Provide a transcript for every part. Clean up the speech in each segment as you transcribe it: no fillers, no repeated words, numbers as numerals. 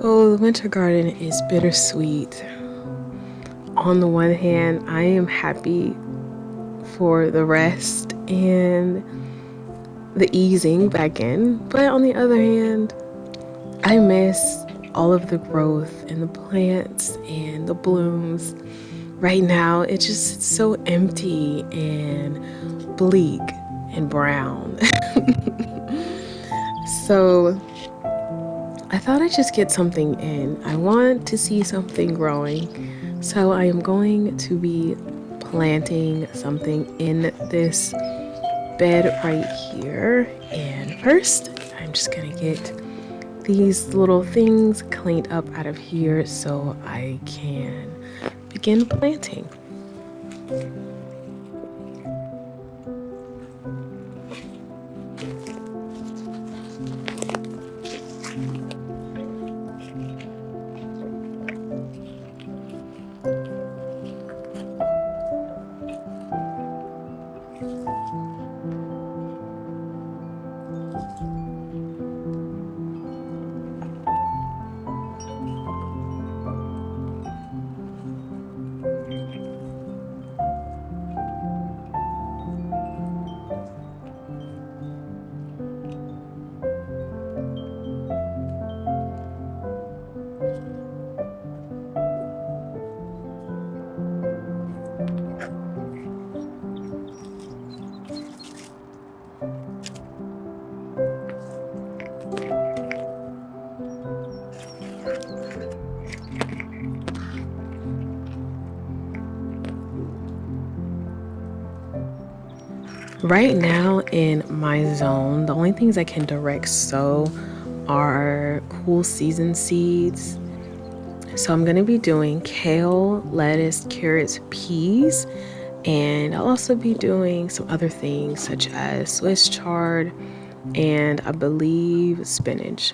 Oh, the winter garden is bittersweet. On the one hand, I am happy for the rest and the easing back in, but on the other hand, I miss all of the growth and the plants and the blooms. Right now, it's just so empty and bleak and brown. So I thought I'd just get something in. I want to see something growing. So I am going to be planting something in this bed right here. And first, I'm just gonna get these little things cleaned up out of here so I can begin planting. Right now in my zone, the only things I can direct sow are cool season seeds. So I'm going to be doing kale, lettuce, carrots, peas, and I'll also be doing some other things such as Swiss chard and I believe spinach.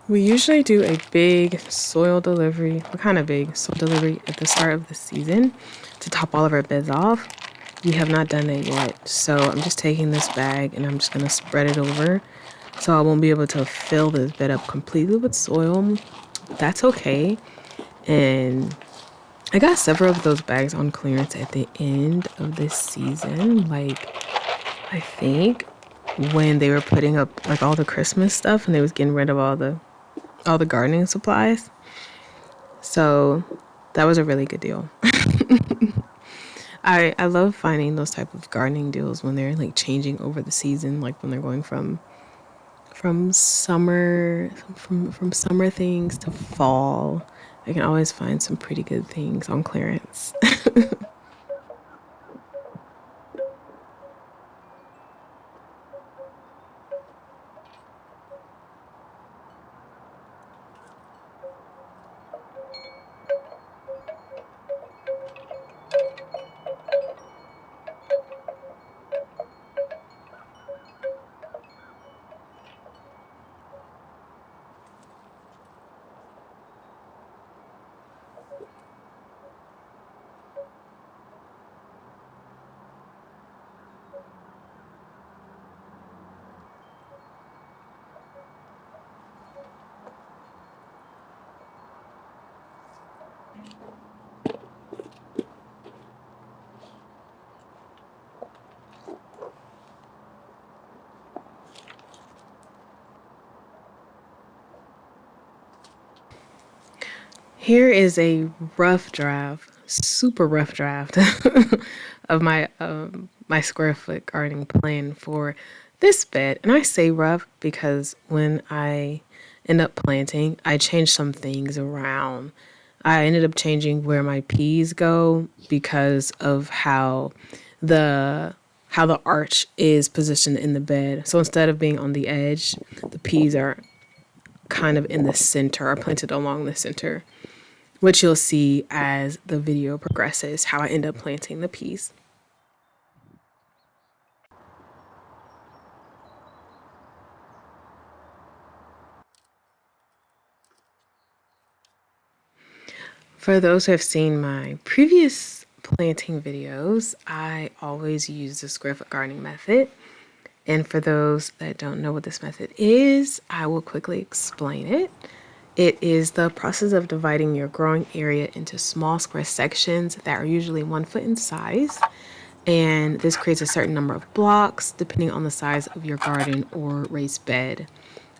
We usually do a big soil delivery, what kind of big soil delivery at the start of the season to top all of our beds off. We have not done that yet. So I'm just taking this bag and I'm just going to spread it over. So I won't be able to fill this bed up completely with soil. That's okay. And I got several of those bags on clearance at the end of this season. Like, I think when they were putting up like all the Christmas stuff and they was getting rid of all the gardening supplies. So that was a really good deal. I love finding those type of gardening deals when they're like changing over the season, like when they're going from summer from summer things to fall. I can always find some pretty good things on clearance. Here is a rough draft, super rough draft of my square foot gardening plan for this bed. And I say rough because when I end up planting, I change some things around. I ended up changing where my peas go because of how the how the arch is positioned in the bed. So instead of being on the edge, the peas are kind of in the center or planted along the center, which you'll see as the video progresses, how I end up planting the peas. For those who have seen my previous planting videos, I always use the square foot gardening method. And for those that don't know what this method is, I will quickly explain it. It is the process of dividing your growing area into small square sections that are usually 1 foot in size. And this creates a certain number of blocks depending on the size of your garden or raised bed.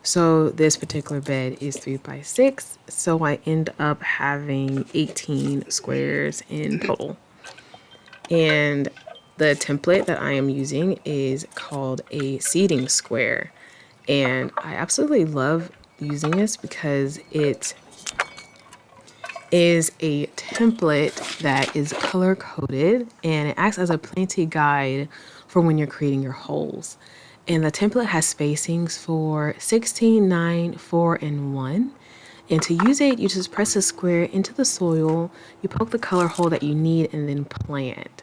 So this particular bed is 3 by 6, so I end up having 18 squares in total. And the template that I am using is called a seeding square. And I absolutely love using this because it is a template that is color coded and it acts as a planting guide for when you're creating your holes. And the template has spacings for 16, 9, 4, and 1. And to use it, you just press a square into the soil, you poke the color hole that you need, and then plant.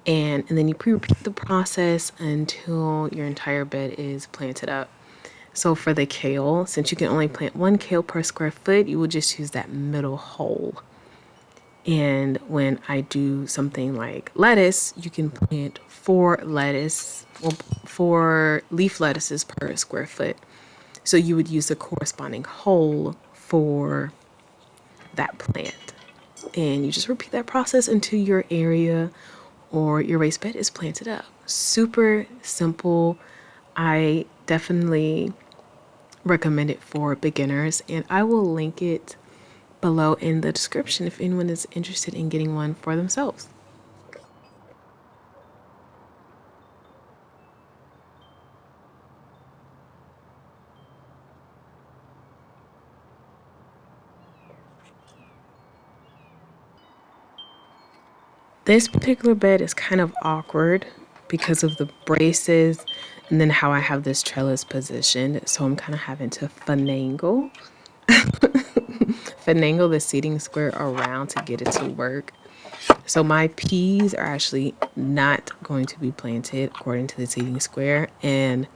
And then you repeat the process until your entire bed is planted up. So for the kale, since you can only plant 1 kale per square foot, you will just use that middle hole. And when I do something like lettuce, you can plant 4 leaf lettuces per square foot. So you would use the corresponding hole for that plant. And you just repeat that process until your area or your raised bed is planted up. Super simple. I definitely recommend it for beginners, and I will link it below in the description if anyone is interested in getting one for themselves. This particular bed is kind of awkward because of the braces and then how I have this trellis positioned. So I'm kind of having to finagle the seating square around to get it to work. So my peas are actually not going to be planted according to the seating square, and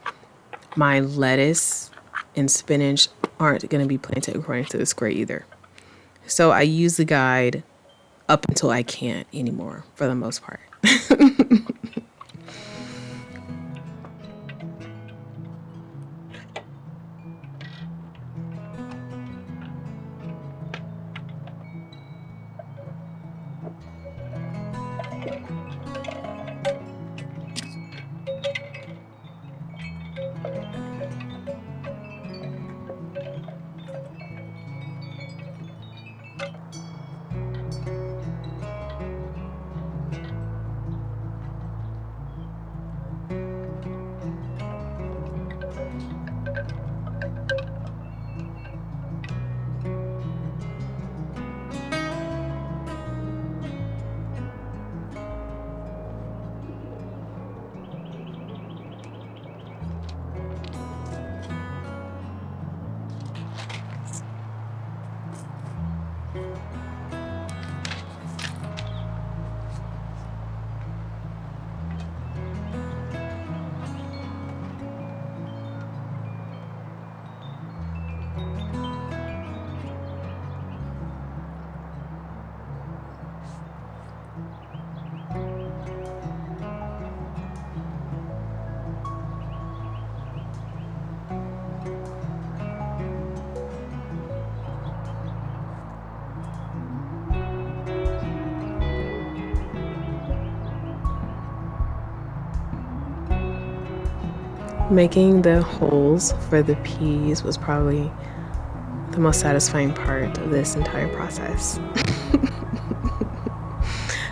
my lettuce and spinach aren't going to be planted according to the square either. So I use the guide up until I can't anymore for the most part. Making the holes for the peas was probably the most satisfying part of this entire process.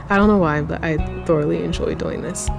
I don't know why, but I thoroughly enjoy doing this.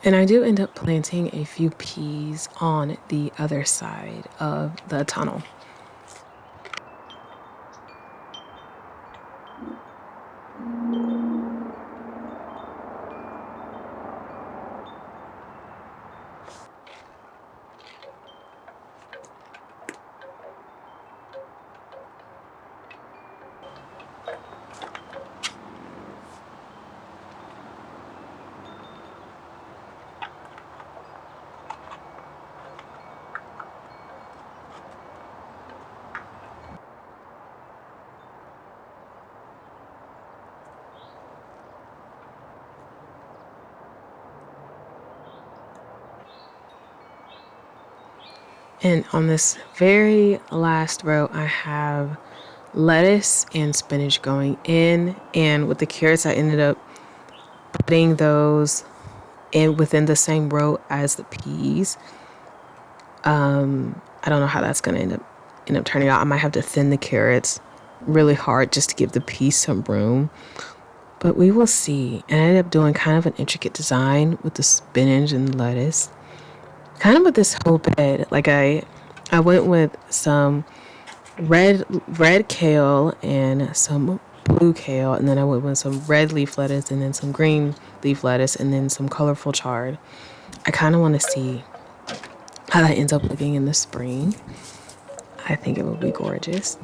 And I do end up planting a few peas on the other side of the tunnel. And on this very last row, I have lettuce and spinach going in. And with the carrots, I ended up putting those in within the same row as the peas. I don't know how that's going to end up turning out. I might have to thin the carrots really hard just to give the peas some room. But we will see. And I ended up doing kind of an intricate design with the spinach and lettuce. Kind of with this whole bed. Like I went with some red kale and some blue kale, and then I went with some red leaf lettuce and then some green leaf lettuce and then some colorful chard. I kind of want to see how that ends up looking in the spring. I think it will be gorgeous.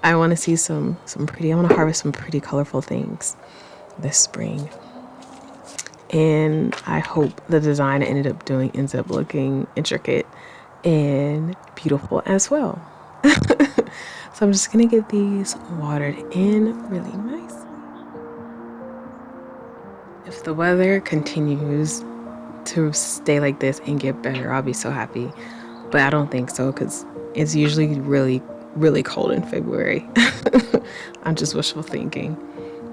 I want to see some pretty, I want to harvest some pretty colorful things this spring. And I hope the design I ended up doing ends up looking intricate and beautiful as well. So I'm just gonna get these watered in really nice. If the weather continues to stay like this and get better, I'll be so happy. But I don't think so, because it's usually really, really cold in February. I'm just wishful thinking.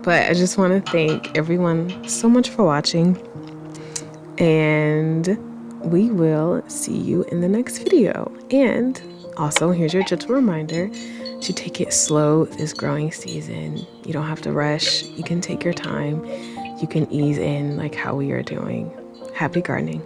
But I just want to thank everyone so much for watching. And we will see you in the next video. And also, here's your gentle reminder to take it slow this growing season. You don't have to rush. You can take your time. You can ease in like how we are doing. Happy gardening.